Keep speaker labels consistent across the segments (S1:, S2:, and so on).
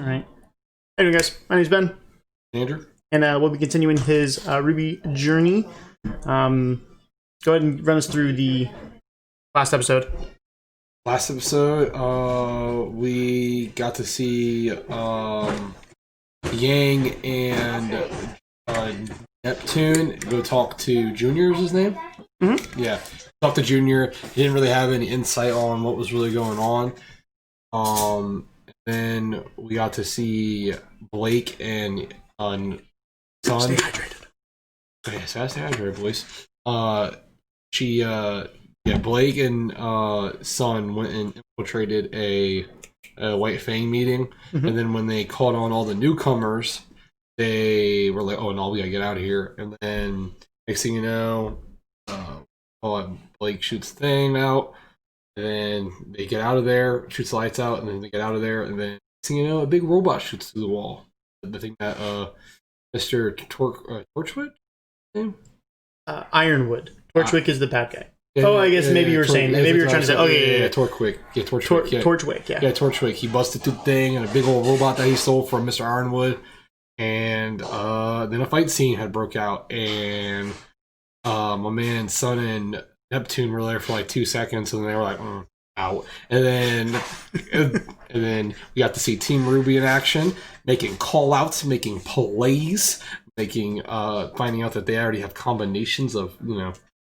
S1: All right. Anyway, guys, my name's Ben.
S2: Andrew.
S1: And we'll be continuing his RWBY journey. Go ahead and run us through the last episode.
S2: Last episode, we got to see Yang and Neptune go talk to Junior, is his name?
S1: Mm-hmm.
S2: Yeah. Talk to Junior. He didn't really have any insight on what was really going on. Then we got to see Blake and Sun.
S1: Stay hydrated.
S2: Yeah, stay hydrated, boys. Blake and Sun went and infiltrated a White Fang meeting, and then when they caught on all the newcomers, they were like, "Oh no, we gotta get out of here!" And then next thing you know, Blake shoots the thing out, and then they get out of there, shoots the lights out, and then they get out of there, and then next thing you know, a big robot shoots through the wall. The thing that Mr. Torchwood name?
S1: Ironwood. Torchwick is the bad guy.
S2: Yeah,
S1: I guess maybe you were saying. Maybe you were trying to say. Oh yeah.
S2: Torchwick. Yeah, Torchwick.
S1: Torchwick. Yeah.
S2: Yeah, Torchwick. He busted through the thing and a big old robot that he stole from Mr. Ironwood, and then a fight scene had broke out, and my man Sun and Neptune were there for like 2 seconds, and they were like, out. And then we got to see Team RWBY in action, making call outs, making plays, making finding out that they already have combinations of,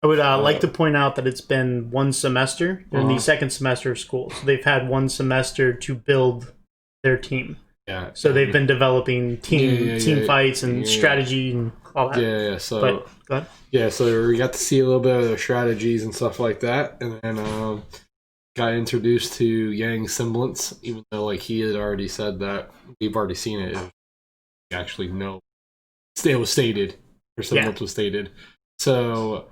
S1: I would like to point out that it's been one semester. They're in the second semester of school, so they've had one semester to build their team.
S2: Yeah.
S1: So they've been developing team fights and strategy and all that.
S2: Yeah. So,
S1: but, go ahead.
S2: Yeah. So we got to see a little bit of their strategies and stuff like that, and then got introduced to Yang's semblance, even though like he had already said that we've already seen it. Actually, no, it was stated, or semblance was stated. So.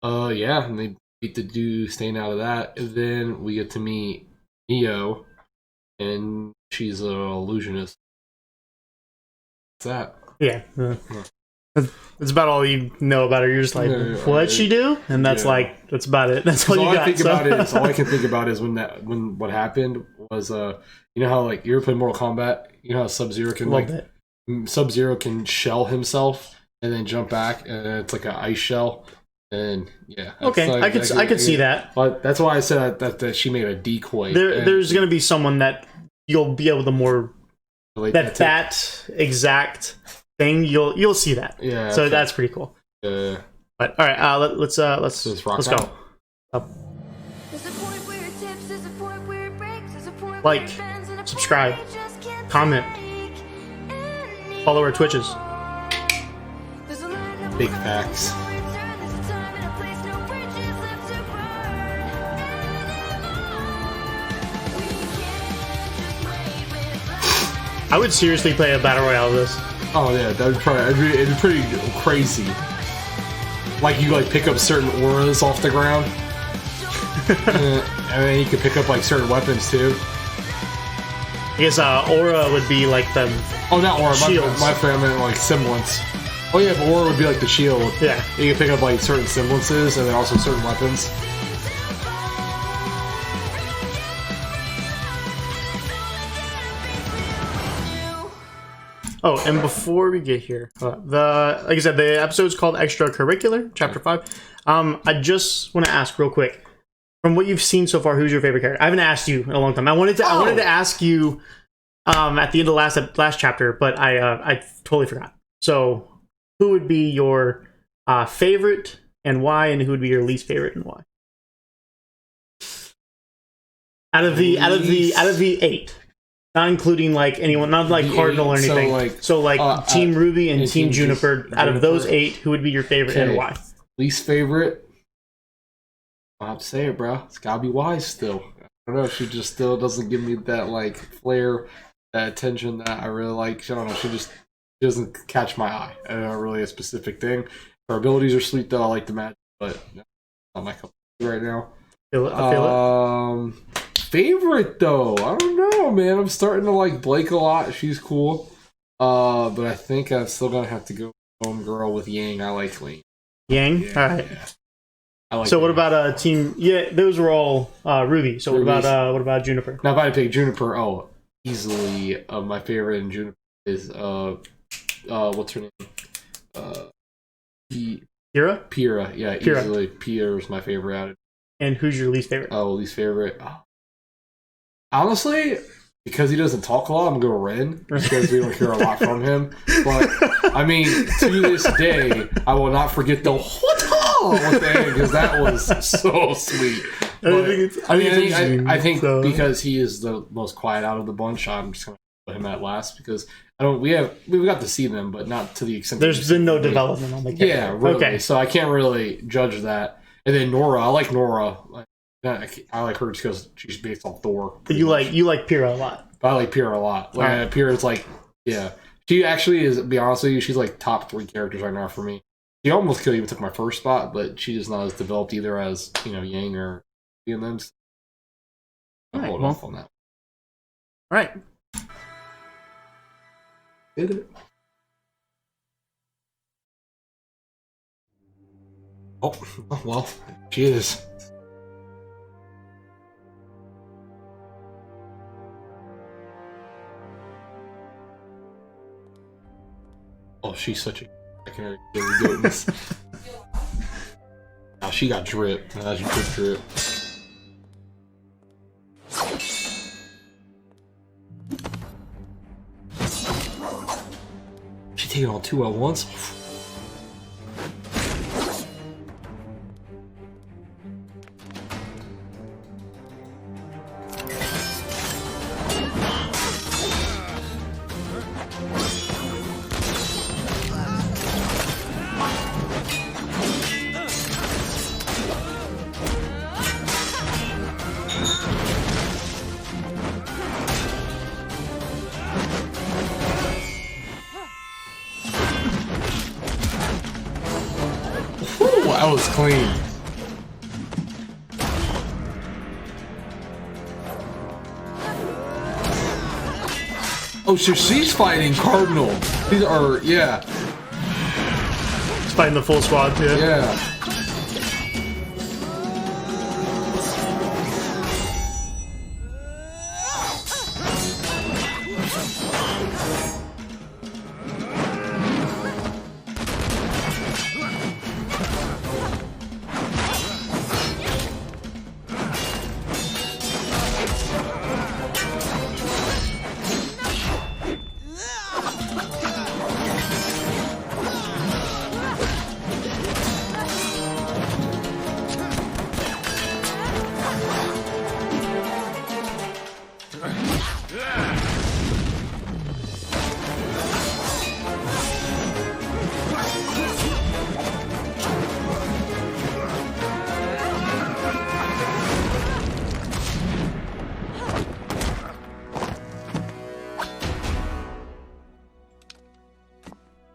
S2: And they beat the dude staying out of that. And then we get to meet Neo, and she's an illusionist. What's that?
S1: Yeah. That's about all you know about her. You're just like, what'd she do? And that's that's about it. That's all you got.
S2: All I can think about is when what happened was, you know how like you ever play Mortal Kombat? You know how Sub-Zero can shell himself and then jump back, and it's like an ice shell. And
S1: okay, like, I could see that.
S2: But that's why I said that she made a decoy.
S1: There's going to be someone that you'll be able to more that exact thing. You'll see that. Yeah. So that's pretty cool. But all right, let's go. Like, subscribe, comment, follow our Twitches.
S2: Big facts.
S1: I would seriously play a battle royale of this.
S2: Oh yeah, it'd be pretty crazy. Like you pick up certain auras off the ground, and then you could pick up like certain weapons too.
S1: I guess aura would be like the
S2: not aura.
S1: Shields.
S2: My family like semblance. Oh yeah, but aura would be like the shield.
S1: Yeah,
S2: you can pick up like certain semblances and then also certain weapons.
S1: Oh, and before we get here, like I said, the episode's called Extracurricular, Chapter 5. I just want to ask real quick, from what you've seen so far, who's your favorite character? I haven't asked you in a long time. I wanted to ask you at the end of the last chapter, but I totally forgot. So, who would be your favorite and why, and who would be your least favorite and why? Out of the 8. Not including like anyone, not like Cardinal or anything. So like Team RWBY and Team Juniper. Out of those 8, who would be your favorite and why?
S2: Least favorite? I'll have to say it, bro. It's gotta be Wise still. I don't know. She just still doesn't give me that like flair, that attention that I really like. I don't know. She doesn't catch my eye. I don't know really a specific thing. Her abilities are sweet though. I like the magic, but not my cup right now.
S1: I feel it.
S2: Favorite though, I don't know, man. I'm starting to like Blake a lot. She's cool, but I think I'm still gonna have to go homegirl with Yang. I like Yang.
S1: Yang, all right.
S2: Yeah. I like.
S1: So what about Team? Yeah, those were all RWBY. So what about Juniper?
S2: Now if I pick Juniper, easily my favorite in June is what's her name?
S1: Kira?
S2: Pyrrha. Yeah,
S1: Pyrrha.
S2: easily Pyrrha's my favorite out of.
S1: And who's your least favorite?
S2: Oh, least favorite. Honestly, because he doesn't talk a lot, I'm gonna go Ren because we don't hear a lot from him. But I mean, to this day, I will not forget the what the end because that was so sweet. But, I think because he is the most quiet out of the bunch, I'm just gonna put him at last because we got to see them, but not to the extent.
S1: There's been no development on the character.
S2: Yeah, really.
S1: Okay.
S2: So I can't really judge that. And then Nora, I like Nora. I like her just because she's based on Thor.
S1: You like Pyrrha a lot.
S2: But I like Pyrrha a lot. Like Pyrrha's like, yeah, she actually is. To be honest with you, she's like top 3 characters right now for me. She almost could even took my first spot, but she is not as developed either as Yang or and them. I'll hold off on that.
S1: All right.
S2: Did it? Oh, well, she is. Oh, she's such a secondary goodness. Now she got drip. Now she took drip. She taking on 2 at once. That was clean. Oh, so she's fighting Cardinal. These are, yeah.
S1: She's fighting the full squad, too.
S2: Yeah.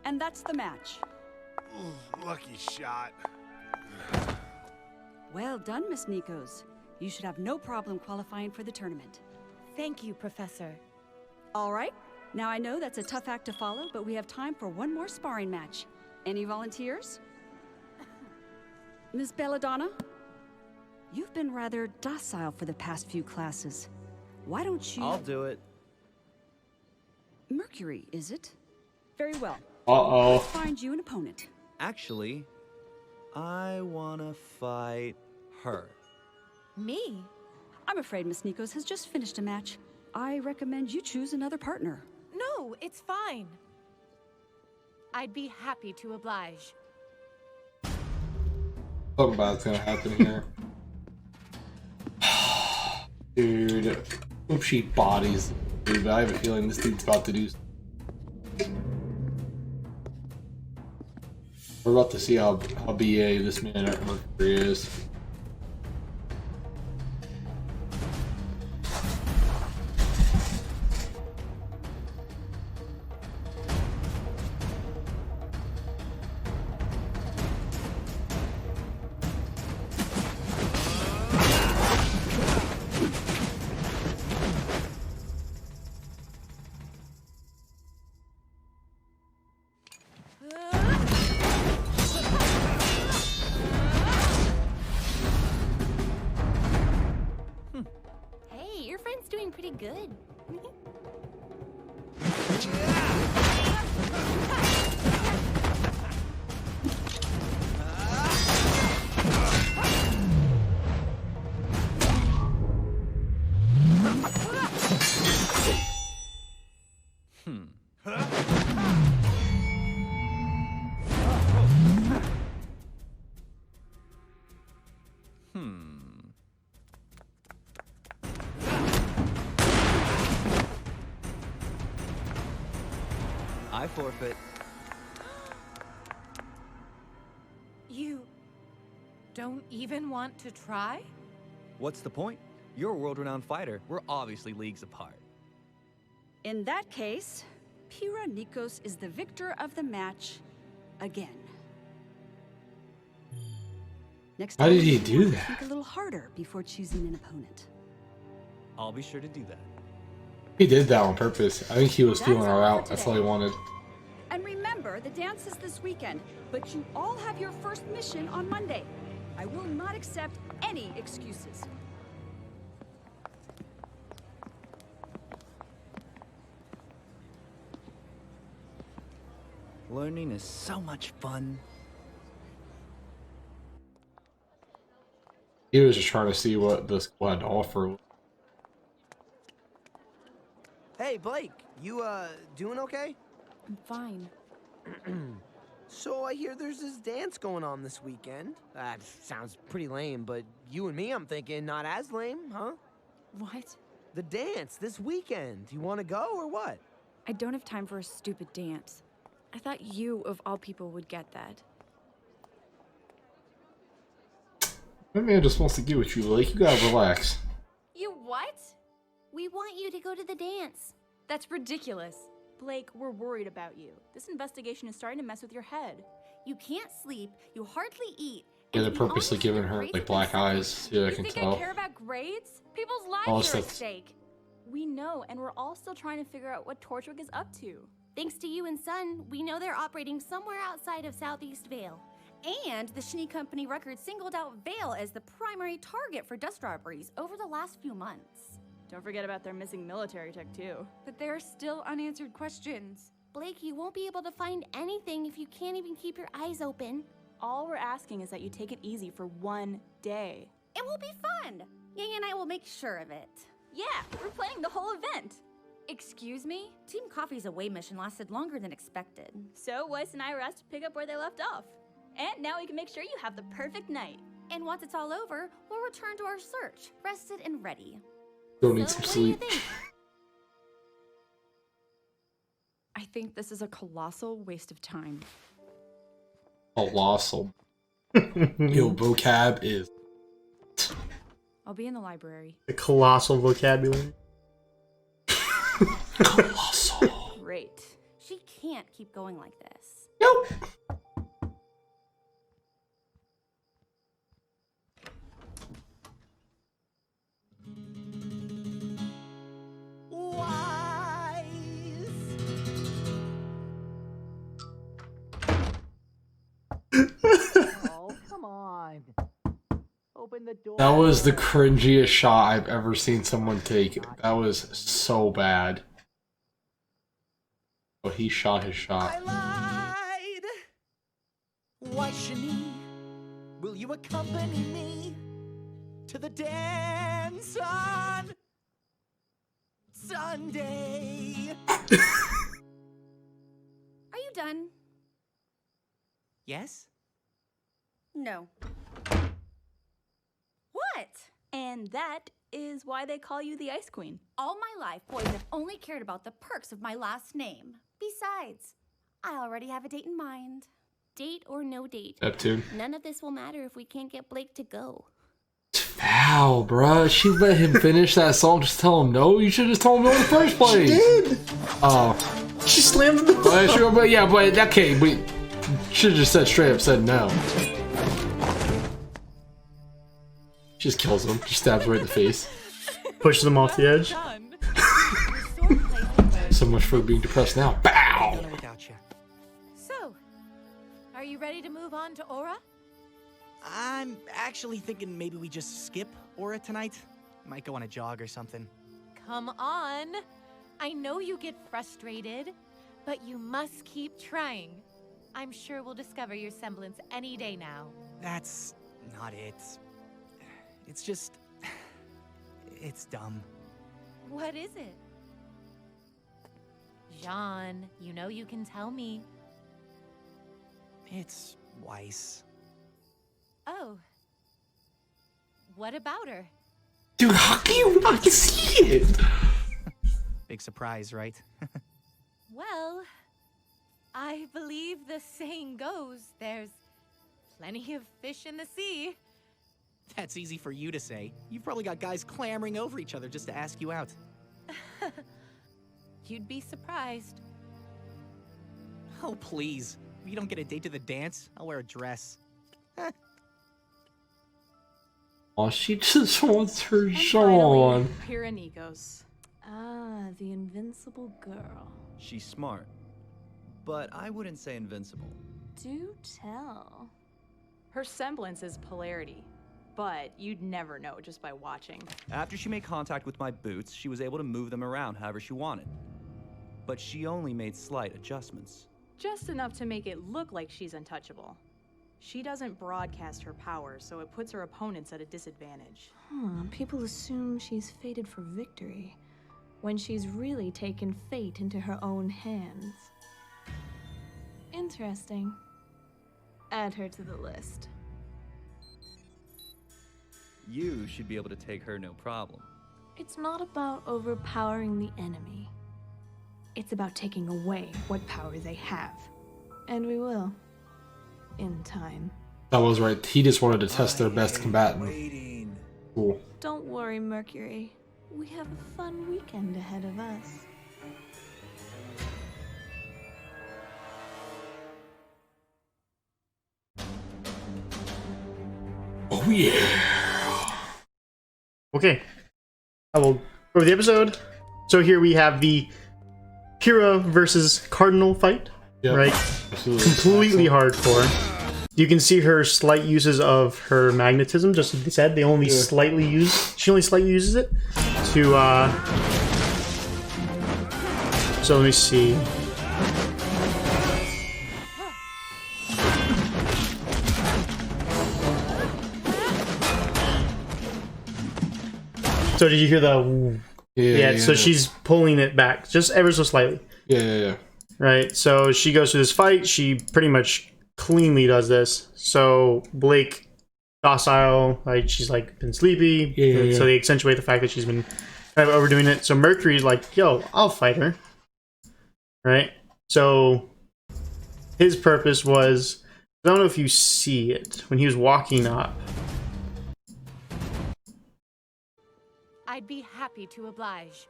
S3: And that's the match.
S4: Ooh, lucky shot.
S3: Well done, Miss Nikos. You should have no problem qualifying for the tournament.
S5: Thank you, Professor.
S3: All right. Now I know that's a tough act to follow, but we have time for one more sparring match. Any volunteers? Miss Belladonna? You've been rather docile for the past few classes. Why don't you...
S6: I'll do it.
S3: Mercury, is it? Very well.
S2: Uh-oh.
S3: Let's find you an opponent.
S6: Actually, I wanna fight her.
S5: Me?
S3: I'm afraid Miss Nikos has just finished a match. I recommend you choose another partner.
S5: No, it's fine. I'd be happy to oblige.
S2: Something bad's gonna happen here. Dude. Hope she bodies the dude, but I have a feeling this dude's about to do something. We're about to see how BA this man at Mercury is.
S6: I forfeit.
S5: You don't even want to try?
S6: What's the point? You're a world-renowned fighter. We're obviously leagues apart.
S3: In that case, Pira Nikos is the victor of the match again. Next
S2: How
S3: time,
S2: did he
S3: you
S2: do
S3: want to
S2: that?
S3: Think a little harder before choosing an opponent.
S6: I'll be sure to do that.
S2: He did that on purpose. I think he was
S3: That's
S2: feeling her
S3: all for
S2: out. That's all he
S3: today.
S2: wanted.
S3: And remember, the dance is this weekend, but you all have your first mission on Monday. I will not accept any excuses.
S6: Learning is so much fun.
S2: He was just trying to see what the school had to offer.
S7: Hey, Blake, you, doing okay?
S8: I'm fine.
S7: So I hear there's this dance going on this weekend. That sounds pretty lame, but you and me, I'm thinking, not as lame, huh?
S8: What?
S7: The dance this weekend. You want to go or what?
S8: I don't have time for a stupid dance. I thought you, of all people, would get that.
S2: That man just wants to get with you, Blake. You gotta relax.
S9: You what? We want you to go to the dance.
S8: That's ridiculous.
S10: Blake, we're worried about you. This investigation is starting to mess with your head.
S9: You can't sleep, you hardly eat.
S2: Yeah,
S9: and
S2: they're
S9: to be
S2: purposely
S9: honest, your
S2: giving her
S9: grades
S2: like
S9: have been
S2: black
S9: suffering.
S2: eyes. Yeah, I
S10: You
S2: can
S10: think
S2: tell.
S10: I care about grades? People's
S2: All
S10: lives
S2: this
S10: are at
S2: stuff-
S10: stake. We know, and we're all still trying to figure out what Torchwick is up to.
S9: Thanks to you and Son, we know they're operating somewhere outside of Southeast Vale. And the Schnee Company record singled out Vale as the primary target for dust robberies over the last few months.
S10: Don't forget about their missing military tech, too.
S8: But there are still unanswered questions.
S9: Blake, you won't be able to find anything if you can't even keep your eyes open.
S10: All we're asking is that you take it easy for one day.
S9: It will be fun! Yang and I will make sure of it.
S10: Yeah, we're planning the whole event.
S8: Excuse me?
S9: Team Coffee's away mission lasted longer than expected.
S10: So Weiss and I were asked to pick up where they left off. And now we can make sure you have the perfect night.
S9: And once it's all over, we'll return to our search, rested and ready.
S2: Don't need
S9: So,
S2: some
S9: what do you
S2: sleep.
S9: think?
S8: I think this is a colossal waste of time.
S2: Colossal. Yo, vocab is
S8: I'll be in the library.
S1: The colossal vocabulary.
S2: colossal.
S10: Great.
S9: She can't keep going like this.
S2: Nope.
S7: Oh, come on. Open the door.
S2: That was the cringiest shot I've ever seen someone take. That was so bad. Oh, he shot his shot.
S7: I lied. Why, Shani, will you accompany me to the dance on Sunday?
S9: Are you done?
S7: Yes?
S9: No. What?
S10: And that is why they call you the Ice Queen.
S9: All my life, boys have only cared about the perks of my last name. Besides, I already have a date in mind.
S5: Date or no date,
S2: Neptune.
S5: none of this will matter if we can't get Blake to go.
S2: Foul, bruh. She let him finish that song. Just tell him no. You should have just told him no in the first place.
S1: She did.
S2: Oh.
S1: She slammed the door.
S2: Well, sure, but yeah, but okay, we should have just said straight up said no. Just kills him. Just stabs right in the face.
S1: Pushes them off the edge.
S5: Done.
S2: So much for being depressed now. Bow!
S7: Without you.
S5: So, are you ready to move on to Aura?
S11: I'm actually thinking maybe we just skip Aura tonight. Might go on a jog or something.
S5: Come on. I know you get frustrated, but you must keep trying. I'm sure we'll discover your semblance any day now.
S11: That's not it. It's just... it's dumb.
S5: What is it? John, you know you can tell me.
S11: It's Weiss.
S5: Oh. What about her?
S2: Dude, how can you not see it?
S11: Big surprise, right?
S5: Well, I believe the saying goes, there's plenty of fish in the sea.
S11: That's easy for you to say. You've probably got guys clamoring over each other just to ask you out.
S5: You'd be surprised.
S11: Oh, please. If you don't get a date to the dance, I'll wear a dress.
S2: Oh, she just wants her
S8: And
S2: Sean.
S8: finally, Pyranikos. Ah, the invincible girl.
S6: She's smart, but I wouldn't say invincible.
S8: Do tell.
S12: Her semblance is polarity, but you'd never know just by watching.
S6: After she made contact with my boots, she was able to move them around however she wanted. But she only made slight adjustments.
S12: Just enough to make it look like she's untouchable. She doesn't broadcast her power, so it puts her opponents at a disadvantage.
S8: People assume she's fated for victory, when she's really taken fate into her own hands. Interesting. Add her to the list.
S6: You should be able to take her no problem.
S8: It's not about overpowering the enemy. It's about taking away what power they have. And we will. In time.
S2: That was right. He just wanted to test their best combatant. Cool.
S8: Don't worry, Mercury. We have a fun weekend ahead of us.
S2: Oh yeah.
S1: Okay. I will go over the episode. So here we have the Kira versus Cardinal fight.
S2: Yep.
S1: Right?
S2: Absolutely.
S1: Completely hardcore. You can see her slight uses of her magnetism, just as they said. They only slightly use... She only slightly uses it to, So let me see. So did you hear the... Yeah, so she's pulling it back, just ever so slightly.
S2: Yeah.
S1: Right, so she goes through this fight. She pretty much cleanly does this. So Blake, docile, like she's like been sleepy.
S2: Yeah.
S1: So they accentuate the fact that she's been kind of overdoing it. So Mercury's like, yo, I'll fight her. Right? So his purpose was, I don't know if you see it, when he was walking up.
S5: I'd be happy to oblige.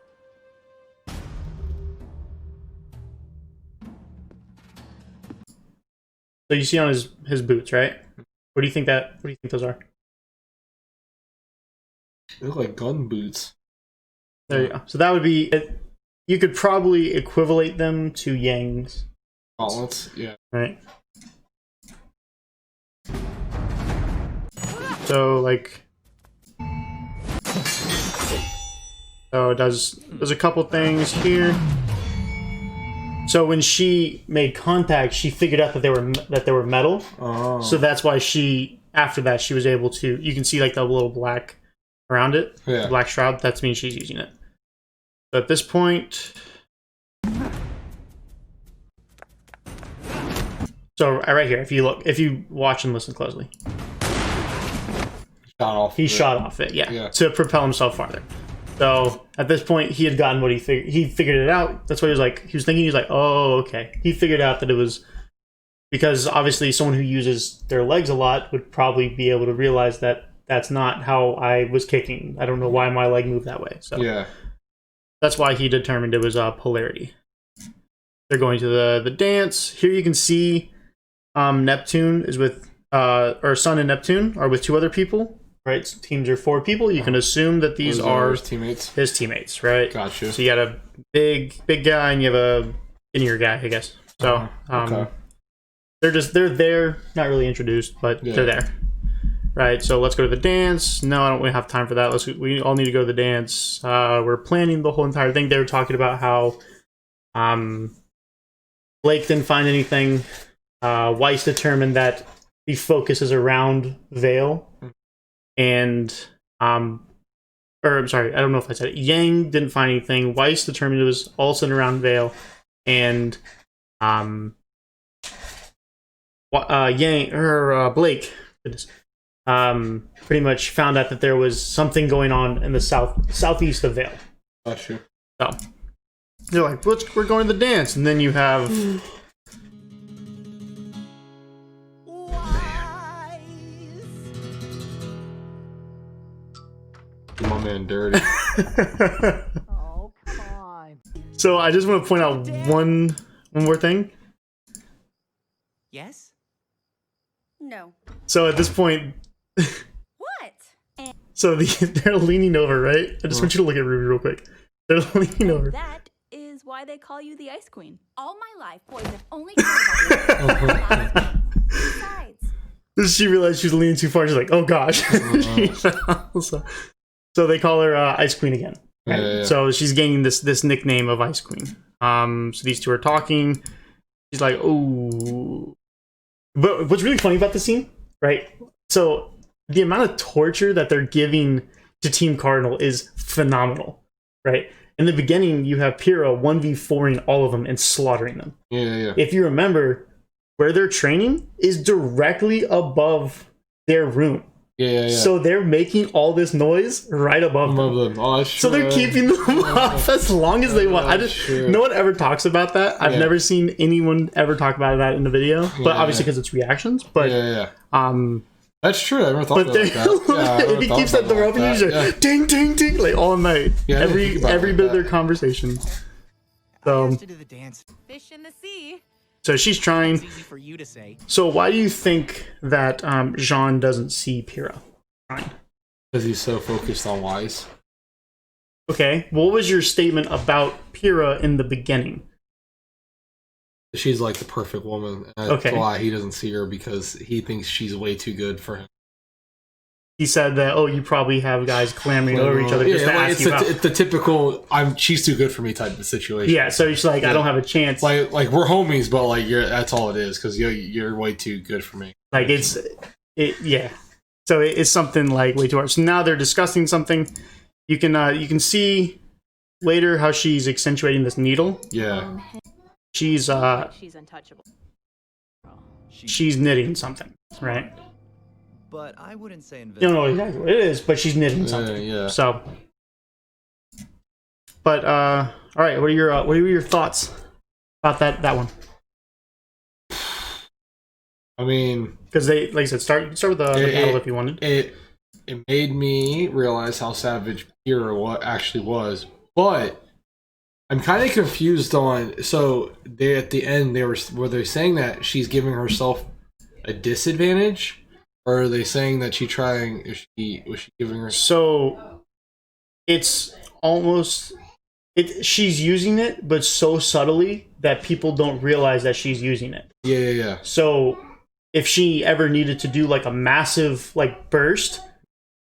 S1: So you see on his boots, right? What do you think those are?
S2: They look like gun boots.
S1: There you go. So that would be it. You could probably equivalent them to Yang's
S2: gauntlets. Yeah.
S1: Right. So like, so it does. There's a couple things here. So when she made contact, she figured out that they were metal.
S2: Oh.
S1: So that's why after that she was able to. You can see like the little black around it, the black shroud. That means she's using it. So at this point, so right here, if you watch and listen closely, he shot off it, yeah, to propel himself farther. So at this point, he had gotten what he figured. He figured it out. That's what he was like. He was thinking. He was like, "Oh, okay." He figured out that it was because obviously someone who uses their legs a lot would probably be able to realize that that's not how I was kicking. I don't know why my leg moved that way. So
S2: yeah, that's
S1: why he determined it was polarity. They're going to the dance. Here you can see Neptune is with or Sun and Neptune are with two other people. Right, so teams are 4 people. You can assume that these are
S2: his teammates.
S1: His teammates, right?
S2: Gotcha.
S1: So you got a big guy and you have a skinnier guy, I guess. So
S2: okay.
S1: They're there, not really introduced, but they're there. Right. So let's go to the dance. No, I don't really have time for that. We all need to go to the dance. We're planning the whole entire thing. They were talking about how Blake didn't find anything. Weiss determined that the focus is around Vale. And or I'm sorry, I don't know if I said it. Yang didn't find anything. Weiss determined it was all centered around Vale. and Blake, goodness, pretty much found out that there was something going on in the southeast of Vale.
S2: That's true.
S1: So they're like, we're going to the dance, and then you have.
S2: My man, dirty.
S7: Oh, come on.
S1: So I just want to point out one more thing.
S11: Yes?
S9: No.
S1: So at this point,
S9: What?
S1: so they're leaning over, right? I just want you to look at Ruby real quick. They're leaning over.
S10: That is why they call you the Ice Queen.
S9: All my life, boys have only cared about Besides,
S1: She realized she was leaning too far. She's like, oh gosh. So they call her Ice Queen again. Right?
S2: Yeah.
S1: So she's gaining this nickname of Ice Queen. So these two are talking. She's like, oh. But what's really funny about the scene, right? So the amount of torture that they're giving to Team Cardinal is phenomenal, right? In the beginning, you have Pyrrha 1v4ing all of them and slaughtering them.
S2: Yeah.
S1: If you remember, where they're training is directly above their room.
S2: Yeah.
S1: So they're making all this noise right above them.
S2: Oh, that's
S1: so they're keeping them off as long as they want. No one ever talks about that. I've never seen anyone ever talk about that in the video, but obviously because it's reactions. But
S2: that's true. I never thought about that.
S1: If he keeps that door open, he's like ding, ding, ding, like all night. Yeah, every bit of their conversation. So
S11: To do the dance.
S5: Fish in the sea.
S1: So she's trying.
S11: It's easy for you to say.
S1: So why do you think that Jean doesn't see Pyrrha?
S2: Because he's so focused on Wise.
S1: Okay, what was your statement about Pyrrha in the beginning?
S2: She's like the perfect woman. And that's why he doesn't see her, because he thinks she's way too good for him.
S1: He said that, you probably have guys clamoring over each other just to ask you out.
S2: It's the typical she's too good for me type of situation.
S1: Yeah, so he's like, I don't have a chance.
S2: Like we're homies, but like that's all it is, because you're way too good for me.
S1: Like yeah. So it's something like way too hard. So now they're discussing something. You can see later how she's accentuating this needle.
S2: Yeah.
S1: She's
S12: she's untouchable.
S1: She's knitting something, right?
S6: But I wouldn't say
S1: You
S6: invisible.
S1: don't know exactly what it is, but she's knitting something.
S2: Yeah.
S1: So, but all right, what are your thoughts about that one?
S2: I mean,
S1: because they, like I said, start with the battle if you wanted.
S2: It made me realize how savage Pyrrha actually was, but I'm kind of confused on. So they at the end were they saying that she's giving herself a disadvantage? Or are they saying that was she giving her?
S1: So it's almost she's using it, but so subtly that people don't realize that she's using it.
S2: Yeah.
S1: So if she ever needed to do like a massive burst,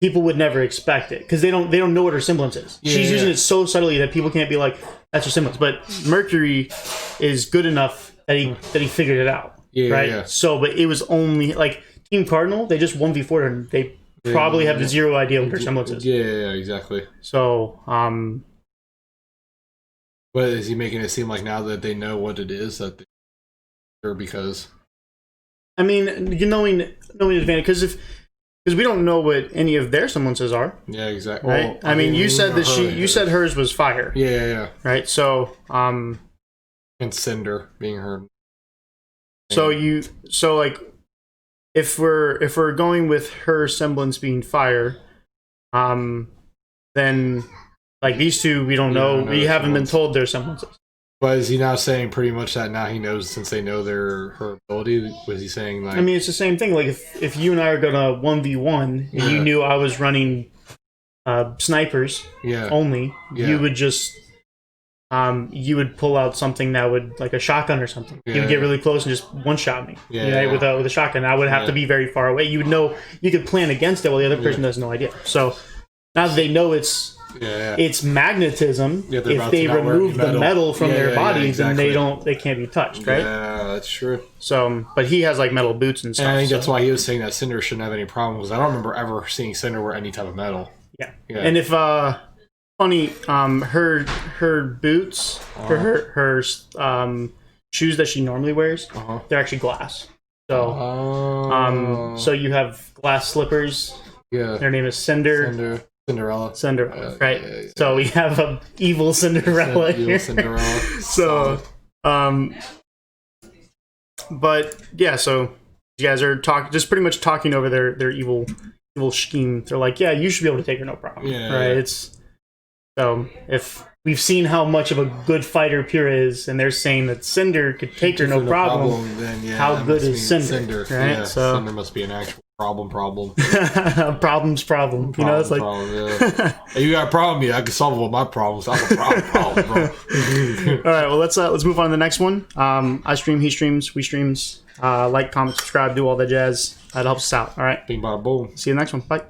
S1: people would never expect it because they don't know what her semblance is. She's using it so subtly that people can't be like, that's her semblance. But Mercury is good enough that he figured it out. Right.
S2: Yeah.
S1: So, but it was only like Team Cardinal. They just 1v4 her. And they probably have zero idea what her semblance is.
S2: Yeah, exactly.
S1: So,
S2: but is he making it seem like now that they know what it is that they're because?
S1: I mean, knowing advantage because we don't know what any of their semblances are.
S2: Yeah, exactly.
S1: Right.
S2: Well,
S1: I mean, you said that you said hers was fire.
S2: Yeah.
S1: Right. So,
S2: and Cinder being her.
S1: So if we're going with her semblance being fire, then like these two we don't know. We haven't been told their semblances.
S2: But is he now saying pretty much that now he knows since they know her ability? Was he saying like?
S1: I mean, it's the same thing. Like if you and I are gonna 1v1 and you knew I was running snipers only, you would just you would pull out something that would like a shotgun or something. You would get really close and just one shot me. With a shotgun. I would have to be very far away. You would know you could plan against it while the other person has no idea. So now that they know it's magnetism, if they remove the metal from their bodies, then they can't be touched, right?
S2: Yeah, that's true.
S1: So, but he has like metal boots and stuff.
S2: And I think that's why he was saying that Cinder shouldn't have any problems. I don't remember ever seeing Cinder wear any type of metal.
S1: Yeah. And if funny. Her boots, her shoes that she normally wears, they're actually glass. So, so you have glass slippers.
S2: Yeah.
S1: Their name is Cinderella. Right.
S2: Yeah.
S1: So we have a evil Cinderella here.
S2: Evil Cinderella.
S1: So, but yeah, so you guys are just pretty much talking over their evil scheme. They're like, yeah, you should be able to take her, no problem.
S2: Yeah.
S1: Right.
S2: Yeah.
S1: It's so if we've seen how much of a good fighter Pyrrha is, and they're saying that Cinder could take her, no problem.
S2: Then, yeah,
S1: how good is Cinder? Right.
S2: Yeah,
S1: So
S2: Cinder must be an actual problem.
S1: Problem's problem. You know, it's like
S2: yeah. Hey, you got a problem? Yeah, I can solve all my problems. Solve a problem, bro.
S1: All right, well let's move on to the next one. I stream, he streams, we streams. Like, comment, subscribe, do all that jazz. That helps us out. All right.
S2: Bing, bada, boom.
S1: See you in the next one. Bye.